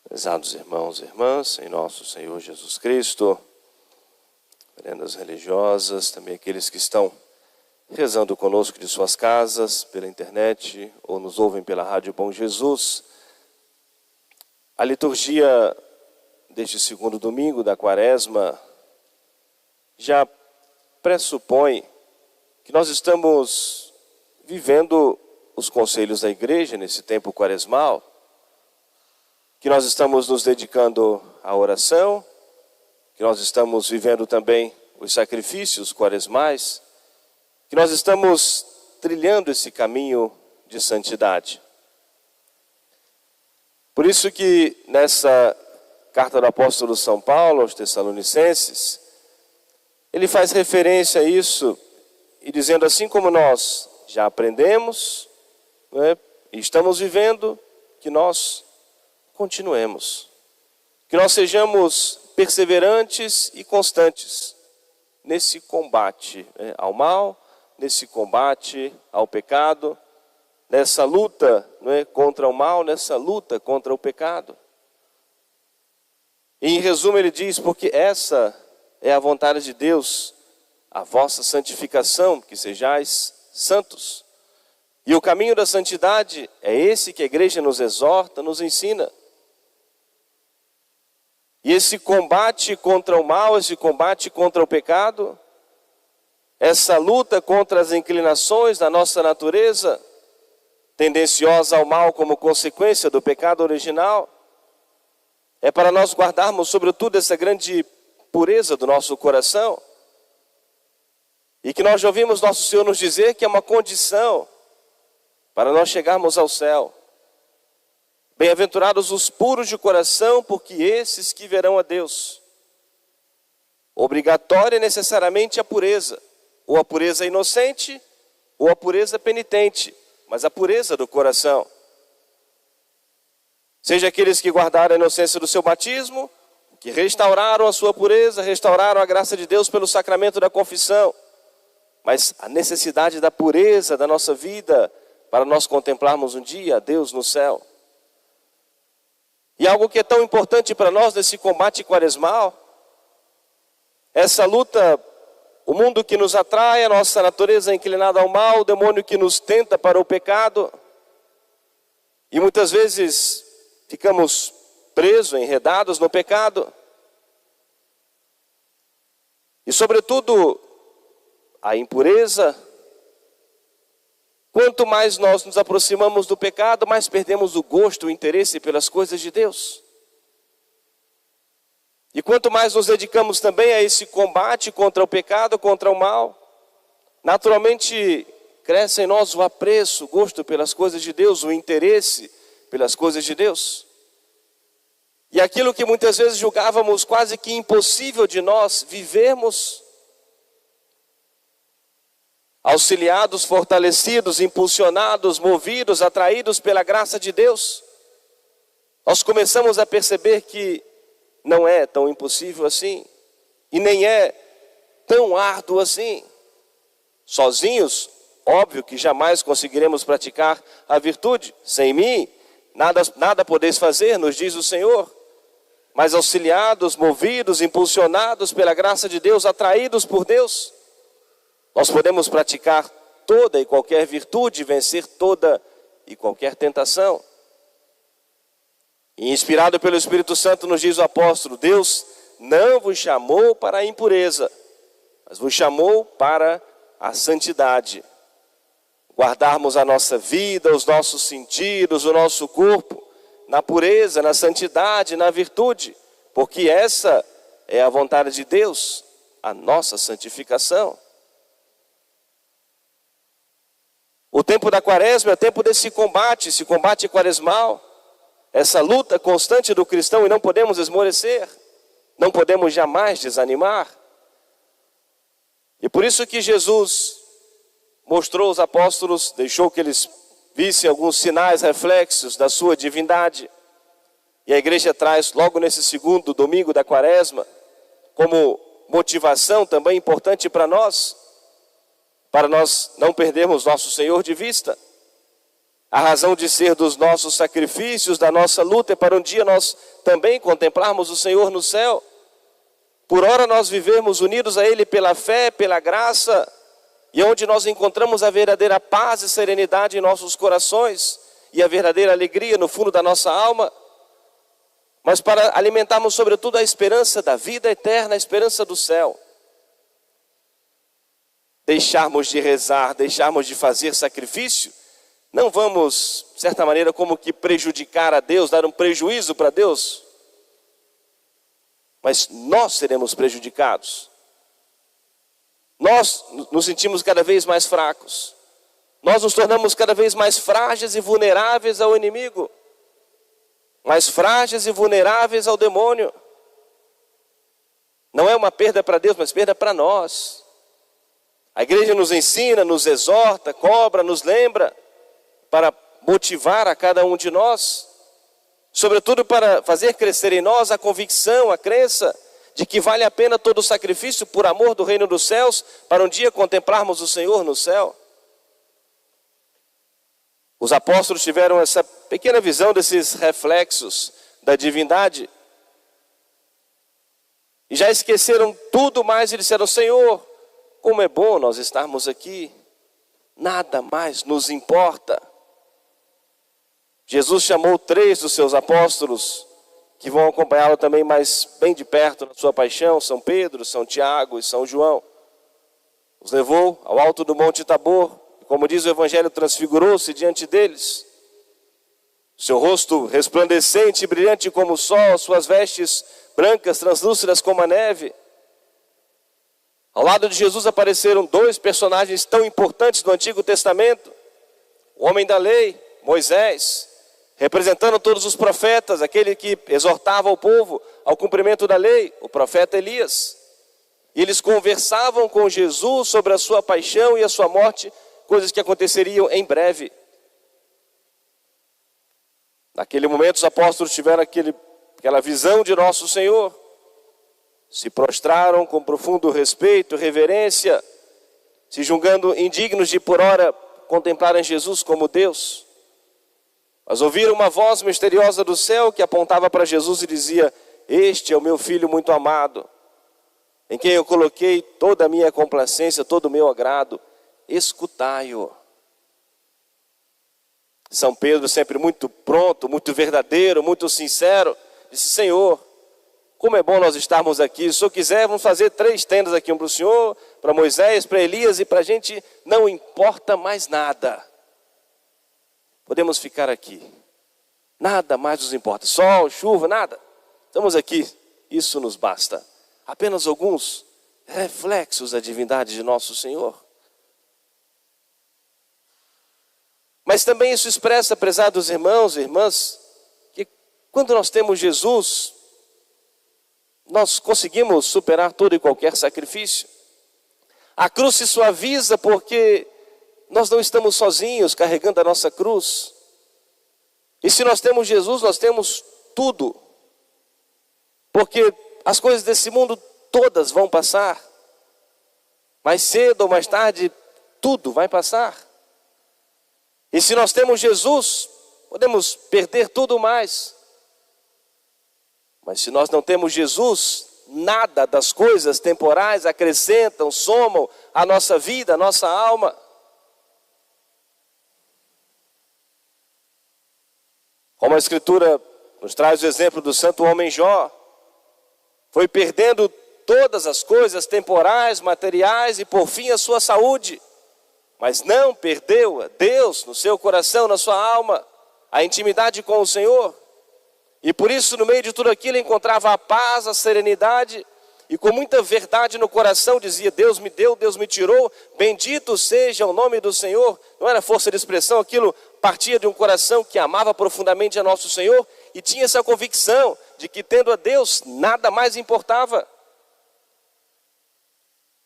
Prezados irmãos e irmãs, em nosso Senhor Jesus Cristo, prendas religiosas, também aqueles que estão rezando conosco de suas casas, pela internet, ou nos ouvem pela Rádio Bom Jesus. A liturgia deste segundo domingo da Quaresma já pressupõe que nós estamos vivendo os conselhos da igreja nesse tempo quaresmal, que nós estamos nos dedicando à oração, que nós estamos vivendo também os sacrifícios quaresmais, que nós estamos trilhando esse caminho de santidade. Por isso que nessa carta do apóstolo São Paulo aos Tessalonicenses, ele faz referência a isso e dizendo assim como nós já aprendemos, e estamos vivendo, que nós continuemos, que nós sejamos perseverantes e constantes nesse combate ao mal, nesse combate ao pecado, nessa luta contra o mal, nessa luta contra o pecado. E em resumo ele diz, porque essa é a vontade de Deus, a vossa santificação, que sejais santos. E o caminho da santidade é esse que a igreja nos exorta, nos ensina. E esse combate contra o mal, esse combate contra o pecado, essa luta contra as inclinações da nossa natureza, tendenciosa ao mal como consequência do pecado original, é para nós guardarmos sobretudo essa grande pureza do nosso coração, e que nós já ouvimos nosso Senhor nos dizer que é uma condição para nós chegarmos ao céu. Bem-aventurados os puros de coração, porque esses que verão a Deus. Obrigatória necessariamente a pureza, ou a pureza inocente, ou a pureza penitente, mas a pureza do coração. Seja aqueles que guardaram a inocência do seu batismo, que restauraram a sua pureza, restauraram a graça de Deus pelo sacramento da confissão, mas a necessidade da pureza da nossa vida, para nós contemplarmos um dia a Deus no céu. E algo que é tão importante para nós nesse combate quaresmal, essa luta, o mundo que nos atrai, a nossa natureza inclinada ao mal, o demônio que nos tenta para o pecado, e muitas vezes ficamos presos, enredados no pecado, e sobretudo a impureza. Quanto mais nós nos aproximamos do pecado, mais perdemos o gosto, o interesse pelas coisas de Deus. E quanto mais nos dedicamos também a esse combate contra o pecado, contra o mal, naturalmente cresce em nós o apreço, o gosto pelas coisas de Deus, o interesse pelas coisas de Deus. E aquilo que muitas vezes julgávamos quase que impossível de nós vivermos, auxiliados, fortalecidos, impulsionados, movidos, atraídos pela graça de Deus, nós começamos a perceber que não é tão impossível assim, e nem é tão árduo assim. Sozinhos, óbvio que jamais conseguiremos praticar a virtude. Sem mim, nada podeis fazer, nos diz o Senhor. Mas auxiliados, movidos, impulsionados pela graça de Deus, atraídos por Deus, nós podemos praticar toda e qualquer virtude, vencer toda e qualquer tentação. E inspirado pelo Espírito Santo nos diz o apóstolo, Deus não vos chamou para a impureza, mas vos chamou para a santidade. Guardarmos a nossa vida, os nossos sentidos, o nosso corpo, na pureza, na santidade, na virtude, porque essa é a vontade de Deus, a nossa santificação. O tempo da Quaresma é o tempo desse combate, esse combate quaresmal, essa luta constante do cristão, e não podemos esmorecer, não podemos jamais desanimar. E por isso que Jesus mostrou aos apóstolos, deixou que eles vissem alguns sinais, reflexos da sua divindade. E a igreja traz logo nesse segundo domingo da Quaresma, como motivação também importante para nós não perdermos nosso Senhor de vista. A razão de ser dos nossos sacrifícios, da nossa luta, é para um dia nós também contemplarmos o Senhor no céu. Por ora nós vivemos unidos a Ele pela fé, pela graça, e onde nós encontramos a verdadeira paz e serenidade em nossos corações, e a verdadeira alegria no fundo da nossa alma. Mas para alimentarmos sobretudo a esperança da vida eterna, a esperança do céu. Deixarmos de rezar, deixarmos de fazer sacrifício, não vamos, de certa maneira, como que prejudicar a Deus, dar um prejuízo para Deus. Mas nós seremos prejudicados. Nós nos sentimos cada vez mais fracos. Nós nos tornamos cada vez mais frágeis e vulneráveis ao inimigo. Mais frágeis e vulneráveis ao demônio. Não é uma perda para Deus, mas perda para nós. A igreja nos ensina, nos exorta, cobra, nos lembra, para motivar a cada um de nós, sobretudo para fazer crescer em nós a convicção, a crença de que vale a pena todo o sacrifício por amor do reino dos céus, para um dia contemplarmos o Senhor no céu. Os apóstolos tiveram essa pequena visão desses reflexos da divindade, e já esqueceram tudo mais e disseram: Senhor, como é bom nós estarmos aqui, nada mais nos importa. Jesus chamou 3 dos seus apóstolos, que vão acompanhá-lo também mais bem de perto na sua paixão, São Pedro, São Tiago e São João. Os levou ao alto do Monte Tabor, e como diz o Evangelho, transfigurou-se diante deles. Seu rosto resplandecente e brilhante como o sol, suas vestes brancas, translúcidas como a neve. Ao lado de Jesus apareceram 2 personagens tão importantes do Antigo Testamento. O homem da lei, Moisés, representando todos os profetas, aquele que exortava o povo ao cumprimento da lei, o profeta Elias. E eles conversavam com Jesus sobre a sua paixão e a sua morte, coisas que aconteceriam em breve. Naquele momento os apóstolos tiveram aquela visão de nosso Senhor. Se prostraram com profundo respeito, reverência, se julgando indignos de por ora contemplarem Jesus como Deus. Mas ouviram uma voz misteriosa do céu que apontava para Jesus e dizia: Este é o meu Filho muito amado, em quem eu coloquei toda a minha complacência, todo o meu agrado. Escutai-o. São Pedro, sempre muito pronto, muito verdadeiro, muito sincero, disse: Senhor, como é bom nós estarmos aqui. Se o Senhor quiser, vamos fazer 3 tendas aqui, um para o Senhor, para Moisés, para Elias, e para a gente não importa mais nada. Podemos ficar aqui. Nada mais nos importa. Sol, chuva, nada. Estamos aqui. Isso nos basta. Apenas alguns reflexos da divindade de nosso Senhor. Mas também isso expressa, prezados irmãos e irmãs, que quando nós temos Jesus, nós conseguimos superar todo e qualquer sacrifício. A cruz se suaviza porque nós não estamos sozinhos carregando a nossa cruz. E se nós temos Jesus, nós temos tudo. Porque as coisas desse mundo todas vão passar. Mais cedo ou mais tarde, tudo vai passar. E se nós temos Jesus, podemos perder tudo mais. Mas se nós não temos Jesus, nada das coisas temporais acrescentam, somam a nossa vida, a nossa alma. Como a Escritura nos traz o exemplo do santo homem Jó, foi perdendo todas as coisas temporais, materiais e por fim a sua saúde. Mas não perdeu a Deus no seu coração, na sua alma, a intimidade com o Senhor. E por isso, no meio de tudo aquilo, encontrava a paz, a serenidade, e com muita verdade no coração dizia: Deus me deu, Deus me tirou, bendito seja o nome do Senhor. Não era força de expressão, aquilo partia de um coração que amava profundamente a nosso Senhor e tinha essa convicção de que, tendo a Deus, nada mais importava.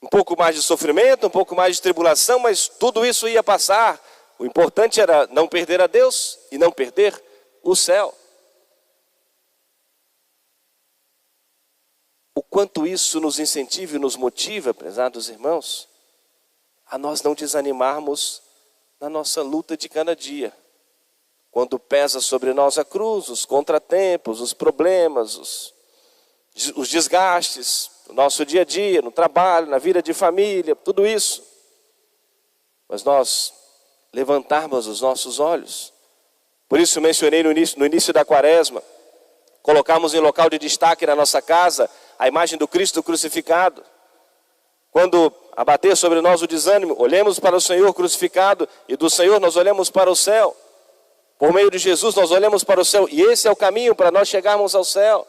Um pouco mais de sofrimento, um pouco mais de tribulação, mas tudo isso ia passar. O importante era não perder a Deus e não perder o céu. O quanto isso nos incentiva e nos motiva, prezados irmãos, a nós não desanimarmos na nossa luta de cada dia. quando pesa sobre nós a cruz, os contratempos, os problemas, os desgastes, no nosso dia a dia, no trabalho, na vida de família, tudo isso. Mas nós levantarmos os nossos olhos. Por isso mencionei no início da quaresma, colocarmos em local de destaque na nossa casa a imagem do Cristo crucificado. Quando abater sobre nós o desânimo, olhemos para o Senhor crucificado e do Senhor nós olhamos para o céu. Por meio de Jesus nós olhamos para o céu e esse é o caminho para nós chegarmos ao céu.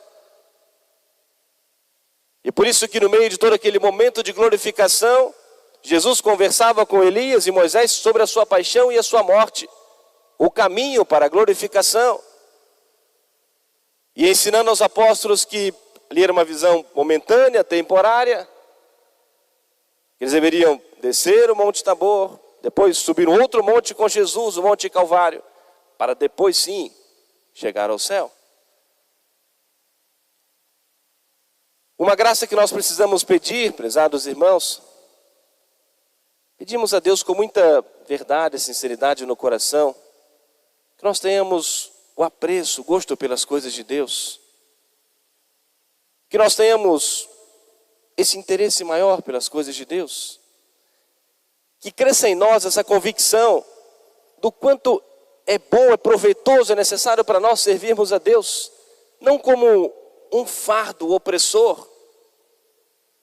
E por isso que no meio de todo aquele momento de glorificação, Jesus conversava com Elias e Moisés sobre a sua paixão e a sua morte, o caminho para a glorificação. E ensinando aos apóstolos que ali era uma visão momentânea, temporária, eles deveriam descer o Monte Tabor, depois subir um outro monte com Jesus, o Monte Calvário, para depois sim chegar ao céu. Uma graça que nós precisamos pedir, prezados irmãos, pedimos a Deus com muita verdade e sinceridade no coração, que nós tenhamos o apreço, o gosto pelas coisas de Deus, que nós tenhamos esse interesse maior pelas coisas de Deus, que cresça em nós essa convicção do quanto é bom, é proveitoso, é necessário para nós servirmos a Deus, não como um fardo opressor,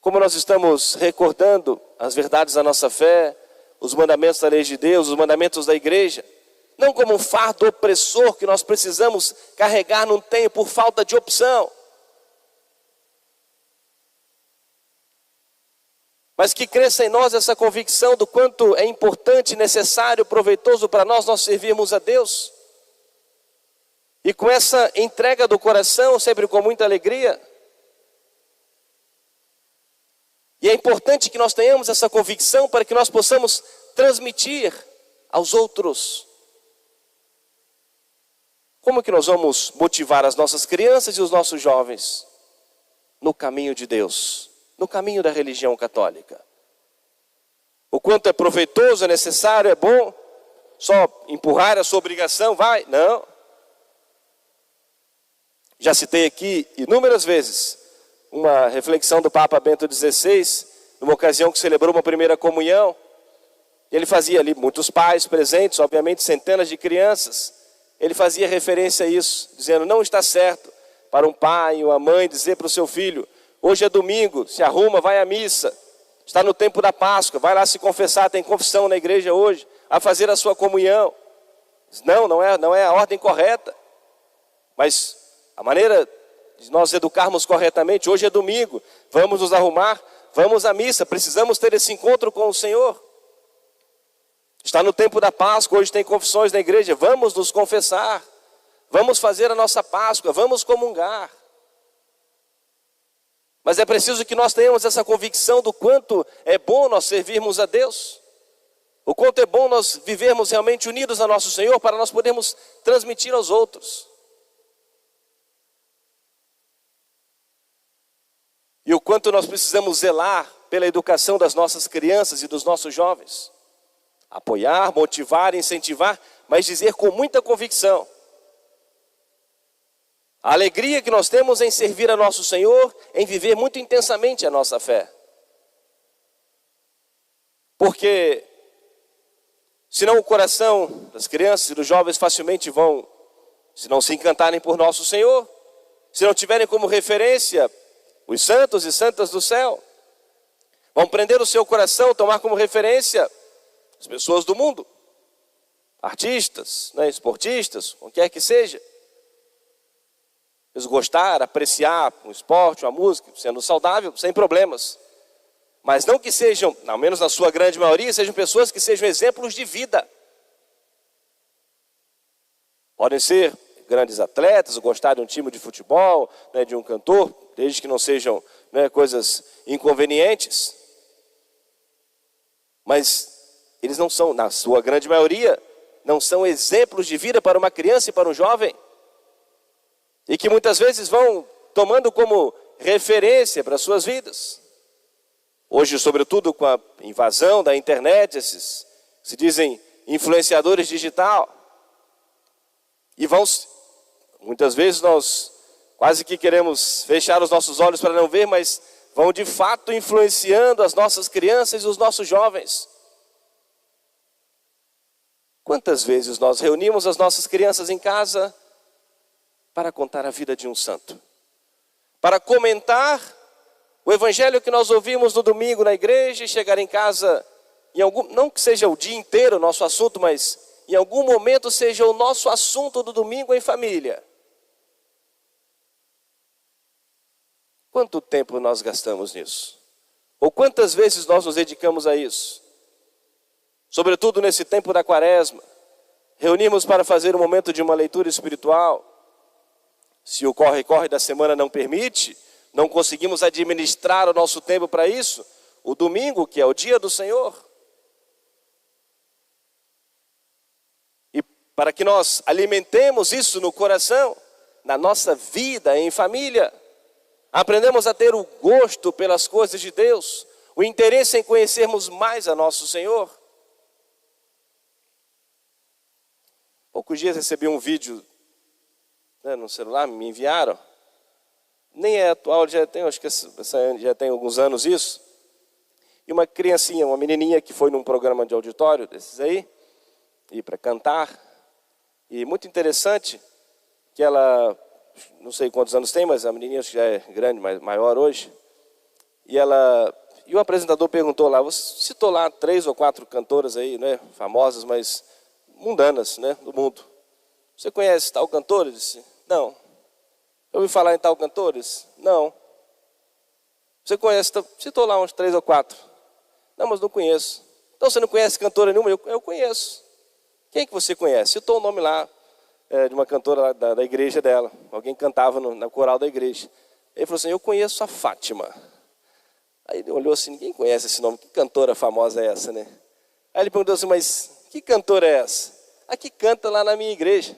como nós estamos recordando as verdades da nossa fé, os mandamentos da lei de Deus, os mandamentos da igreja, não como um fardo opressor que nós precisamos carregar num tempo por falta de opção, mas que cresça em nós essa convicção do quanto é importante, necessário, proveitoso para nós servirmos a Deus. E com essa entrega do coração, sempre com muita alegria. E é importante que nós tenhamos essa convicção para que nós possamos transmitir aos outros. Como que nós vamos motivar as nossas crianças e os nossos jovens? No caminho de Deus. No caminho da religião católica. O quanto é proveitoso, é necessário, é bom, só empurrar a sua obrigação, vai? Não. Já citei aqui inúmeras vezes uma reflexão do Papa Bento XVI, numa ocasião que celebrou uma primeira comunhão. Ele fazia ali muitos pais presentes, obviamente centenas de crianças. Ele fazia referência a isso, dizendo, não está certo para um pai ou uma mãe dizer para o seu filho, hoje é domingo, se arruma, vai à missa. Está no tempo da Páscoa, vai lá se confessar, tem confissão na igreja hoje, a fazer a sua comunhão. Não é a ordem correta. Mas a maneira de nós educarmos corretamente, hoje é domingo, vamos nos arrumar, vamos à missa, precisamos ter esse encontro com o Senhor. Está no tempo da Páscoa, hoje tem confissões na igreja, vamos nos confessar, vamos fazer a nossa Páscoa, vamos comungar. Mas é preciso que nós tenhamos essa convicção do quanto é bom nós servirmos a Deus. O quanto é bom nós vivermos realmente unidos a nosso Senhor para nós podermos transmitir aos outros. E o quanto nós precisamos zelar pela educação das nossas crianças e dos nossos jovens. Apoiar, motivar, incentivar, mas dizer com muita convicção. A alegria que nós temos em servir a nosso Senhor, em viver muito intensamente a nossa fé. Porque, senão o coração das crianças e dos jovens facilmente vão, se não se encantarem por nosso Senhor, se não tiverem como referência os santos e santas do céu, vão prender o seu coração, tomar como referência as pessoas do mundo, artistas, esportistas, o que quer que seja. Eles gostar, apreciar o esporte, a música, sendo saudável, sem problemas. Mas não que sejam, ao menos na sua grande maioria, sejam pessoas que sejam exemplos de vida. Podem ser grandes atletas, gostar de um time de futebol, de um cantor, desde que não sejam coisas inconvenientes. Mas eles não são, na sua grande maioria, não são exemplos de vida para uma criança e para um jovem. E que muitas vezes vão tomando como referência para as suas vidas. Hoje, sobretudo com a invasão da internet, esses se dizem influenciadores digital. E muitas vezes nós quase que queremos fechar os nossos olhos para não ver, mas vão de fato influenciando as nossas crianças e os nossos jovens. Quantas vezes nós reunimos as nossas crianças em casa para contar a vida de um santo? Para comentar o evangelho que nós ouvimos no domingo na igreja e chegar em casa, não que seja o dia inteiro o nosso assunto, mas em algum momento seja o nosso assunto do domingo em família. Quanto tempo nós gastamos nisso? Ou quantas vezes nós nos dedicamos a isso? Sobretudo nesse tempo da quaresma, reunimos para fazer um momento de uma leitura espiritual. Se o corre-corre da semana não permite, não conseguimos administrar o nosso tempo para isso, o domingo, que é o dia do Senhor. E para que nós alimentemos isso no coração, na nossa vida em família, aprendemos a ter o gosto pelas coisas de Deus, o interesse em conhecermos mais a nosso Senhor. Poucos dias recebi um vídeo, no celular, me enviaram. Nem é atual, acho que já tem alguns anos isso. E uma criancinha, uma menininha que foi num programa de auditório desses aí, e para cantar. E muito interessante que ela, não sei quantos anos tem, mas a menininha acho que já é grande, maior hoje. E o apresentador perguntou lá, você citou lá 3 ou 4 cantoras aí, né, famosas, mas mundanas, né, do mundo. Você conhece tal cantor? Eu disse, não. Eu ouvi falar em tal cantores? Não. Você conhece? Citou lá uns 3 ou 4. Não, mas não conheço. Então você não conhece cantora nenhuma? Eu conheço. Quem que você conhece? Citou o nome lá de uma cantora da igreja dela. Alguém cantava na coral da igreja. Ele falou assim, eu conheço a Fátima. Aí ele olhou assim, ninguém conhece esse nome. Que cantora famosa é essa, né? Aí ele perguntou assim, mas que cantora é essa? A que canta lá na minha igreja.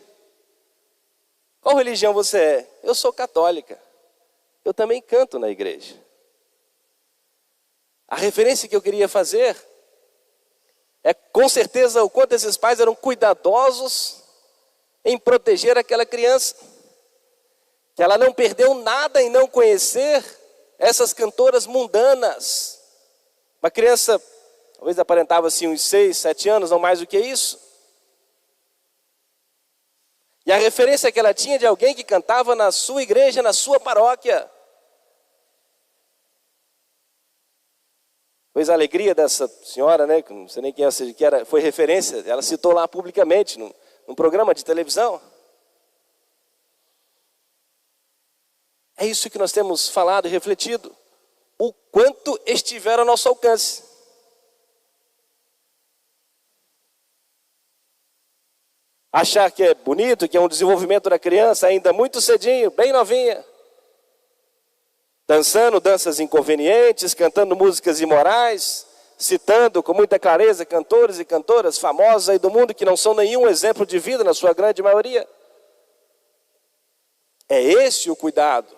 Qual religião você é? Eu sou católica. Eu também canto na igreja. A referência que eu queria fazer é com certeza o quanto esses pais eram cuidadosos em proteger aquela criança. Que ela não perdeu nada em não conhecer essas cantoras mundanas. Uma criança, talvez aparentava assim uns 6, 7 anos, não mais do que isso. E a referência que ela tinha de alguém que cantava na sua igreja, na sua paróquia. Pois a alegria dessa senhora, né, que não sei nem quem era, foi referência, ela citou lá publicamente, num programa de televisão. É isso que nós temos falado e refletido. O quanto estiver ao nosso alcance. Achar que é bonito, que é um desenvolvimento da criança ainda muito cedinho, bem novinha. Dançando danças inconvenientes, cantando músicas imorais, citando com muita clareza cantores e cantoras famosos aí do mundo que não são nenhum exemplo de vida na sua grande maioria. É esse o cuidado.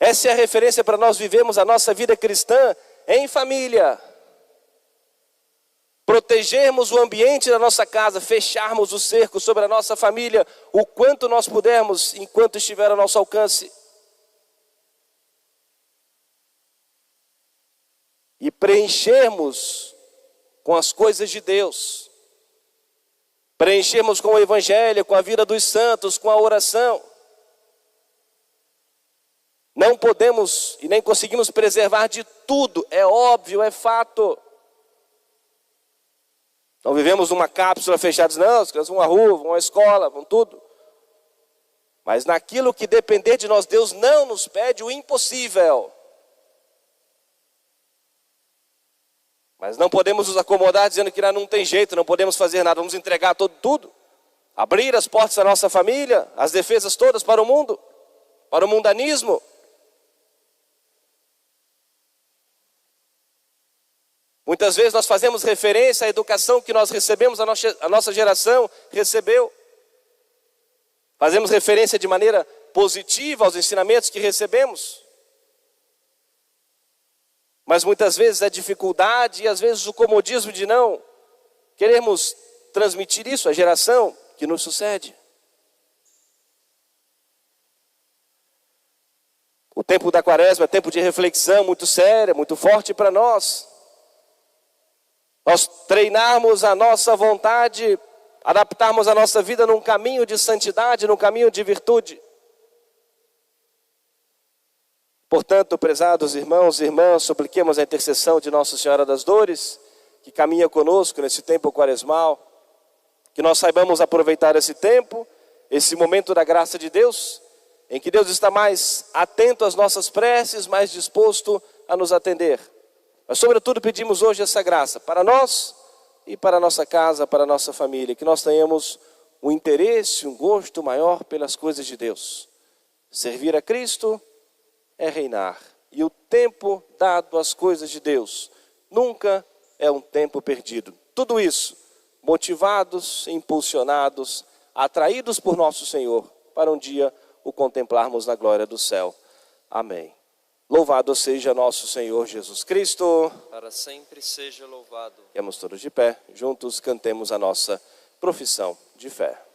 Essa é a referência para nós vivermos a nossa vida cristã em família. Protegermos o ambiente da nossa casa, fecharmos o cerco sobre a nossa família, o quanto nós pudermos, enquanto estiver ao nosso alcance. E preenchermos com as coisas de Deus. Preenchermos com o Evangelho, com a vida dos santos, com a oração. Não podemos e nem conseguimos preservar de tudo, é óbvio, é fato. Não vivemos numa cápsula fechada, não, as crianças vão à rua, vão à escola, vão tudo. Mas naquilo que depender de nós, Deus não nos pede o impossível. Mas não podemos nos acomodar dizendo que não tem jeito, não podemos fazer nada, vamos entregar tudo. Abrir as portas da nossa família, as defesas todas para o mundo, para o mundanismo. Muitas vezes nós fazemos referência à educação que nós recebemos, a nossa geração recebeu. Fazemos referência de maneira positiva aos ensinamentos que recebemos. Mas muitas vezes a dificuldade e às vezes o comodismo de não queremos transmitir isso à geração que nos sucede. O tempo da quaresma é tempo de reflexão muito séria, muito forte para nós. Nós treinarmos a nossa vontade, adaptarmos a nossa vida num caminho de santidade, num caminho de virtude. Portanto, prezados irmãos e irmãs, supliquemos a intercessão de Nossa Senhora das Dores, que caminha conosco nesse tempo quaresmal, que nós saibamos aproveitar esse tempo, esse momento da graça de Deus, em que Deus está mais atento às nossas preces, mais disposto a nos atender. Mas, sobretudo, pedimos hoje essa graça para nós e para a nossa casa, para a nossa família, que nós tenhamos um interesse, um gosto maior pelas coisas de Deus. Servir a Cristo é reinar. E o tempo dado às coisas de Deus nunca é um tempo perdido. Tudo isso motivados, impulsionados, atraídos por nosso Senhor, para um dia o contemplarmos na glória do céu. Amém. Louvado seja nosso Senhor Jesus Cristo. Para sempre seja louvado. Fiquemos todos de pé, juntos cantemos a nossa profissão de fé.